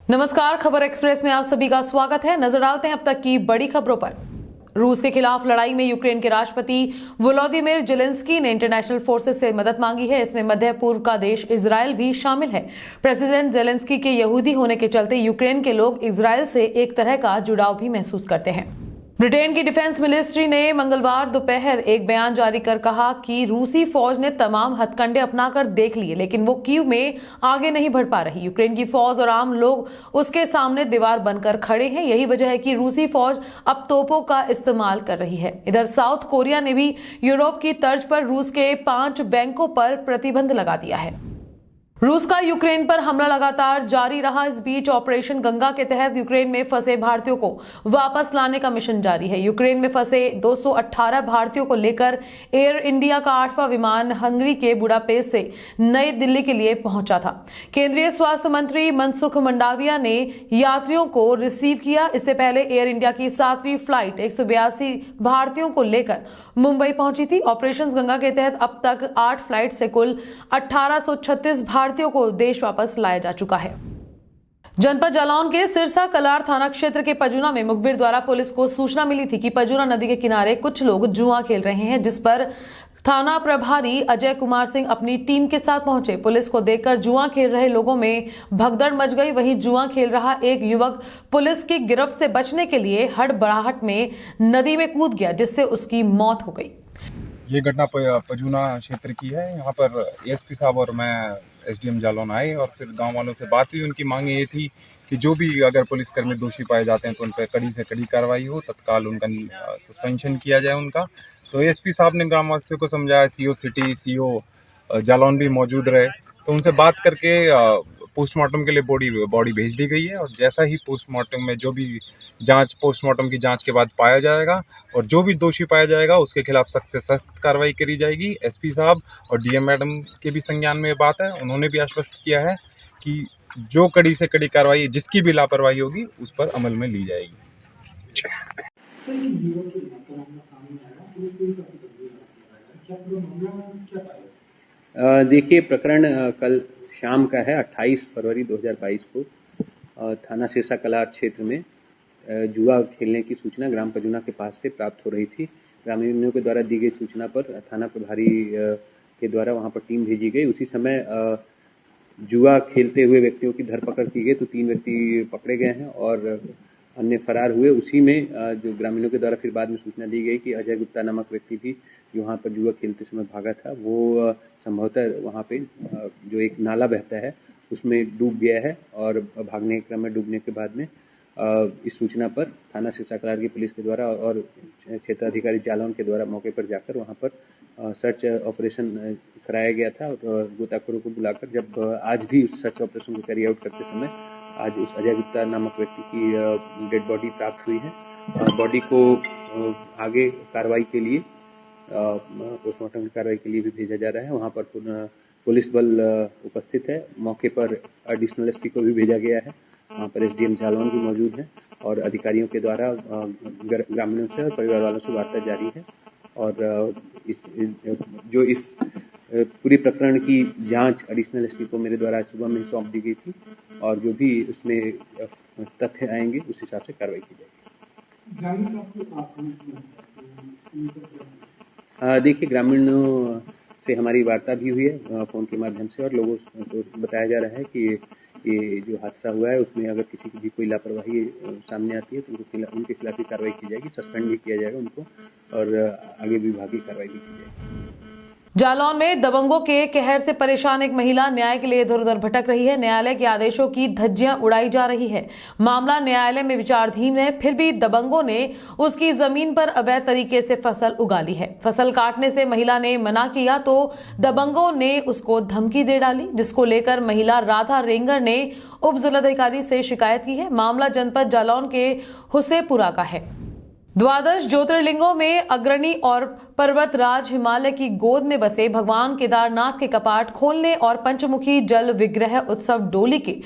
नमस्कार, खबर एक्सप्रेस में आप सभी का स्वागत है। नजर डालते हैं अब तक की बड़ी खबरों पर। रूस के खिलाफ लड़ाई में यूक्रेन के राष्ट्रपति वोलोदिमीर जेलेंस्की ने इंटरनेशनल फोर्सेस से मदद मांगी है। इसमें मध्य पूर्व का देश इजरायल भी शामिल है। प्रेसिडेंट जेलेंस्की के यहूदी होने के चलते यूक्रेन के लोग इजरायल से एक तरह का जुड़ाव भी महसूस करते हैं। ब्रिटेन की डिफेंस मिनिस्ट्री ने मंगलवार दोपहर एक बयान जारी कर कहा कि रूसी फौज ने तमाम हथकंडे अपनाकर देख लिए, लेकिन वो कीव में आगे नहीं बढ़ पा रही। यूक्रेन की फौज और आम लोग उसके सामने दीवार बनकर खड़े हैं। यही वजह है कि रूसी फौज अब तोपों का इस्तेमाल कर रही है। इधर साउथ कोरिया ने भी यूरोप की तर्ज पर रूस के 5 बैंकों पर प्रतिबंध लगा दिया है। रूस का यूक्रेन पर हमला लगातार जारी रहा। इस बीच ऑपरेशन गंगा के तहत यूक्रेन में फंसे भारतीयों को वापस लाने का मिशन जारी है। यूक्रेन में फंसे 218 भारतीयों को लेकर एयर इंडिया का 8वां विमान हंगरी के बुडापेस्ट से नई दिल्ली के लिए पहुंचा था। केंद्रीय स्वास्थ्य मंत्री मनसुख मंडाविया ने यात्रियों को रिसीव किया। इससे पहले एयर इंडिया की 7वीं फ्लाइट 182 भारतीयों को लेकर मुंबई पहुंची थी। ऑपरेशन गंगा के तहत अब तक 8 फ्लाइट से कुल 1836 भारतीयों को देश वापस लाया जा चुका है। जनपद जालौन के सिरसा कलार थाना क्षेत्र के पजूना में मुखबिर द्वारा पुलिस को सूचना मिली थी कि पजूना नदी के किनारे कुछ लोग जुआ खेल रहे हैं, जिस पर थाना प्रभारी अजय कुमार सिंह अपनी टीम के साथ पहुंचे। पुलिस को देखकर जुआ खेल रहे लोगों में भगदड़ मच गई। वहीं जुआ खेल रहा एक युवक पुलिस की गिरफ्त से बचने के लिए हड़बड़ाहट में नदी में कूद गया, जिससे उसकी मौत हो गई। ये घटना पजूना क्षेत्र की है। यहाँ पर एएसपी साहब और मैं एसडीएम जालौन आए और फिर गांव वालों से बात हुई। उनकी मांग ये थी कि जो भी अगर पुलिसकर्मी दोषी पाए जाते हैं तो उन पर कड़ी से कड़ी कार्रवाई हो, तत्काल उनका सस्पेंशन किया जाए उनका। तो एएसपी साहब ने ग्रामवासियों को समझाया, सीओ सिटी, सीओ जालौन भी मौजूद रहे, तो उनसे बात करके पोस्टमार्टम के लिए बॉडी भेज दी गई है। और जैसा ही पोस्टमार्टम में जो भी पोस्टमार्टम की जांच के बाद पाया जाएगा और जो भी दोषी पाया जाएगा उसके खिलाफ सख्त से सख्त कार्रवाई करी जाएगी। एसपी साहब और डीएम मैडम के भी संज्ञान में बात है। उन्होंने भी आश्वस्त किया है कि जो कड़ी से कड़ी कार्रवाई, जिसकी भी लापरवाही होगी उस पर अमल में ली जाएगी। देखिए, प्रकरण कल शाम का है। 28 फरवरी 2022 को थाना सिरसा कलार क्षेत्र में जुआ खेलने की सूचना ग्राम पजूना के पास से प्राप्त हो रही थी। ग्रामीणों के द्वारा दी गई सूचना पर थाना प्रभारी के द्वारा वहां पर टीम भेजी गई। उसी समय जुआ खेलते हुए व्यक्तियों की धरपकड़ की गई, तो 3 व्यक्ति पकड़े गए हैं और अन्य फरार हुए। उसी में जो ग्रामीणों के द्वारा फिर बाद में सूचना दी गई कि अजय गुप्ता नामक व्यक्ति भी जो वहाँ पर जुआ खेलते समय भागा था, वो संभवतः वहाँ पे जो एक नाला बहता है उसमें डूब गया है और भागने के क्रम में डूबने के बाद में इस सूचना पर थाना सिरसा कलार की पुलिस के द्वारा और क्षेत्राधिकारी जालौन के द्वारा मौके पर जाकर वहाँ पर सर्च ऑपरेशन कराया गया था। और गोताखोरों को बुलाकर जब आज भी उस सर्च ऑपरेशन को कैरी आउट करते समय आज उस अजय गुप्ता नामक व्यक्ति की डेड बॉडी प्राप्त हुई है। बॉडी को आगे कार्रवाई के लिए पोस्टमार्टम की कार्रवाई के लिए भी भेजा जा रहा है। वहाँ पर पुलिस बल उपस्थित है। मौके पर एडिशनल एसपी को भी भेजा गया है। वहाँ पर एसडीएम जालौन भी मौजूद हैं और अधिकारियों के द्वारा ग्रामीणों से और परिवार वालों से वार्ता जारी है। और इस पूरी प्रकरण की जांच एडिशनल एसपी को मेरे द्वारा आज सुबह में सौंप दी गई थी और जो भी उसमें तथ्य आएंगे उस हिसाब से कार्रवाई की जाएगी। देखिए, ग्रामीणों से हमारी वार्ता भी हुई है फ़ोन के माध्यम से और लोगों को बताया जा रहा है कि ये जो हादसा हुआ है उसमें अगर किसी की भी कोई लापरवाही सामने आती है तो उनके खिलाफ भी कार्रवाई की जाएगी, सस्पेंड भी किया जाएगा उनको और आगे विभागीय कार्रवाई भी की जाएगी। जालौन में दबंगों के कहर से परेशान एक महिला न्याय के लिए इधर उधर भटक रही है। न्यायालय के आदेशों की धज्जियां उड़ाई जा रही है। मामला न्यायालय में विचाराधीन है, फिर भी दबंगों ने उसकी जमीन पर अवैध तरीके से फसल उगा ली है। फसल काटने से महिला ने मना किया तो दबंगों ने उसको धमकी दे डाली, जिसको लेकर महिला राधा रेंगर ने उप जिलाधिकारी से शिकायत की है। मामला जनपद जालौन के हुसेपुरा का है। द्वादश ज्योतिर्लिंगों में अग्रणी और पर्वत राज हिमालय की गोद में बसे भगवान केदारनाथ के कपाट खोलने और पंचमुखी जल विग्रह उत्सव डोली के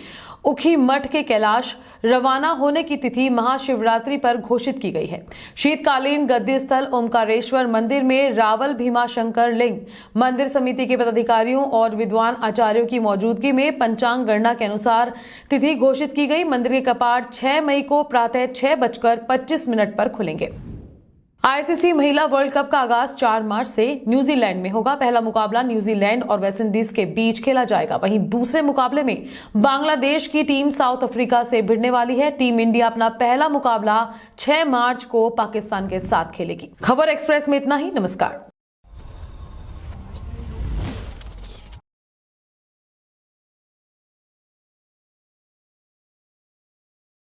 उखी मठ के कैलाश रवाना होने की तिथि महाशिवरात्रि पर घोषित की गई है। शीतकालीन गद्दी स्थल ओमकारेश्वर मंदिर में रावल भीमा शंकर लिंग मंदिर समिति के पदाधिकारियों और विद्वान आचार्यों की मौजूदगी में पंचांग गणना के अनुसार तिथि घोषित की गई। मंदिर के कपाट 6 मई को प्रातः 6:25 पर खुलेंगे। आईसीसी महिला वर्ल्ड कप का आगाज 4 मार्च से न्यूजीलैंड में होगा। पहला मुकाबला न्यूजीलैंड और वेस्टइंडीज के बीच खेला जाएगा। वहीं दूसरे मुकाबले में बांग्लादेश की टीम साउथ अफ्रीका से भिड़ने वाली है। टीम इंडिया अपना पहला मुकाबला 6 मार्च को पाकिस्तान के साथ खेलेगी। खबर एक्सप्रेस में इतना ही। नमस्कार।